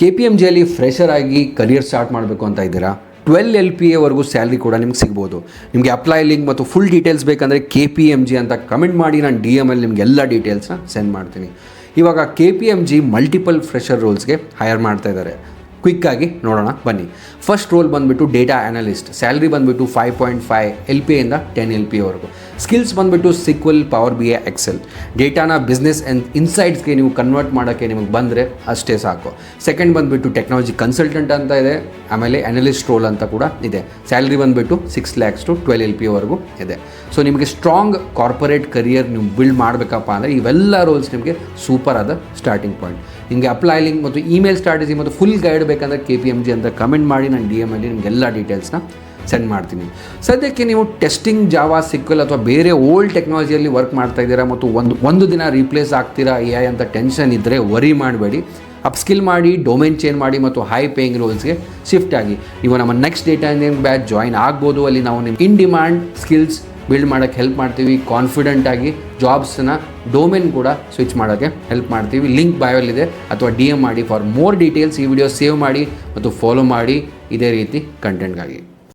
KPMGಯಲ್ಲಿ fresher ಆಗಿ career start ಮಾಡಬೇಕು ಅಂತ ಇದ್ದೀರಾ? 12 LPAವರೆಗೂ ಸ್ಯಾಲ್ರಿ ಕೂಡ ನಿಮ್ಗೆ ಸಿಗ್ಬೋದು. ನಿಮಗೆ ಅಪ್ಲೈ ಲಿಂಕ್ ಮತ್ತು ಫುಲ್ ಡೀಟೇಲ್ಸ್ ಬೇಕಂದರೆ KPMG ಅಂತ ಕಮೆಂಟ್ ಮಾಡಿ, ನಾನು DM-ಅಲ್ಲಿ ನಿಮ್ಗೆ ಎಲ್ಲ ಡೀಟೇಲ್ಸ್ನ ಸೆಂಡ್ ಮಾಡ್ತೀನಿ. ಇವಾಗ KPMG ಮಲ್ಟಿಪಲ್ ಫ್ರೆಷರ್ ರೋಲ್ಸ್ಗೆ ಹೈರ್ ಮಾಡ್ತಾ ಇದ್ದಾರೆ. ಕ್ವಿಕ್ಕಾಗಿ ನೋಡೋಣ ಬನ್ನಿ. ಫಸ್ಟ್ ರೋಲ್ ಬಂದುಬಿಟ್ಟು ಡೇಟಾ ಅನಲಿಸ್ಟ್. ಸ್ಯಾಲ್ರಿ ಬಂದುಬಿಟ್ಟು 5.5 LPA ಇಂದ 10 LPAವರೆಗೂ. ಸ್ಕಿಲ್ಸ್ ಬಂದುಬಿಟ್ಟು SQL, Power BI, Excel. ಡೇಟಾನ ಬಿಸ್ನೆಸ್ ಆ್ಯಂಡ್ ಇನ್ಸೈಟ್ಸ್ಗೆ ನೀವು ಕನ್ವರ್ಟ್ ಮಾಡೋಕ್ಕೆ ನಿಮಗೆ ಬಂದರೆ ಅಷ್ಟೇ ಸಾಕು. ಸೆಕೆಂಡ್ ಬಂದುಬಿಟ್ಟು ಟೆಕ್ನಾಲಜಿ ಕನ್ಸಲ್ಟೆಂಟ್ ಅಂತ ಇದೆ, ಆಮೇಲೆ ಅನಲಿಸ್ಟ್ ರೋಲ್ ಅಂತ ಕೂಡ ಇದೆ. ಸ್ಯಾಲ್ರಿ ಬಂದುಬಿಟ್ಟು 6 lakhs to 12 LPAವರೆಗೂ ಇದೆ. ಸೊ ನಿಮಗೆ ಸ್ಟ್ರಾಂಗ್ ಕಾರ್ಪೊರೇಟ್ ಕರಿಯರ್ ನೀವು ಬಿಲ್ಡ್ ಮಾಡಬೇಕಪ್ಪ ಅಂದರೆ ಇವೆಲ್ಲ ರೋಲ್ಸ್ ನಿಮಗೆ ಸೂಪರ್ ಆದ ಸ್ಟಾರ್ಟಿಂಗ್ ಪಾಯಿಂಟ್. ನಿಮಗೆ ಅಪ್ಲೈ ಲಿಂಕ್ ಮತ್ತು ಇಮೇಲ್ ಸ್ಟ್ರಾಟಜಿ ಮತ್ತು ಫುಲ್ ಗೈಡ್ ಬೇಕಂದರೆ KPMG ಅಂತ ಕಮೆಂಟ್ ಮಾಡಿ, ನಾನು DM-ಅಲ್ಲಿ ನಿಮಗೆಲ್ಲ ಡೀಟೇಲ್ಸ್ನ ಸೆಂಡ್ ಮಾಡ್ತೀನಿ. ಸದ್ಯಕ್ಕೆ ನೀವು ಟೆಸ್ಟಿಂಗ್, ಜಾವಾ, SQL ಅಥವಾ ಬೇರೆ ಓಲ್ಡ್ ಟೆಕ್ನಾಲಜಿಯಲ್ಲಿ ವರ್ಕ್ ಮಾಡ್ತಾ ಇದ್ದೀರಾ ಮತ್ತು ಒಂದು ದಿನ ರೀಪ್ಲೇಸ್ ಆಗ್ತೀರಾ AI ಅಂತ ಟೆನ್ಷನ್ ಇದ್ದರೆ ವರಿ ಮಾಡಬೇಡಿ. ಅಪ್ಸ್ಕಿಲ್ ಮಾಡಿ, ಡೊಮೇನ್ ಚೇಂಜ್ ಮಾಡಿ ಮತ್ತು ಹೈ ಪೇಯಿಂಗ್ ರೋಲ್ಸ್ಗೆ ಶಿಫ್ಟ್ ಆಗಿ. ನೀವು ನಮ್ಮ next data engineering batch join ಆಗ್ಬೋದು. ಅಲ್ಲಿ ನಾವು ನಿಮ್ಮ ಇನ್ ಡಿಮ್ಯಾಂಡ್ ಸ್ಕಿಲ್ಸ್ ಬಿಲ್ಡ್ ಮಾಡೋಕ್ಕೆ ಹೆಲ್ಪ್ ಮಾಡ್ತೀವಿ. ಕಾನ್ಫಿಡೆಂಟಾಗಿ ಜಾಬ್ಸನ್ನ ಡೊಮೇನ್ ಕೂಡ ಸ್ವಿಚ್ ಮಾಡೋಕ್ಕೆ ಹೆಲ್ಪ್ ಮಾಡ್ತೀವಿ. ಲಿಂಕ್ ಬಯೋಲ್ಲಿದೆ ಅಥವಾ DM ಮಾಡಿ. ಫಾರ್ ಮೋರ್ ಡೀಟೇಲ್ಸ್ ಈ ವಿಡಿಯೋ ಸೇವ್ ಮಾಡಿ ಮತ್ತು ಫಾಲೋ ಮಾಡಿ ಇದೇ ರೀತಿ ಕಂಟೆಂಟ್ಗಾಗಿ.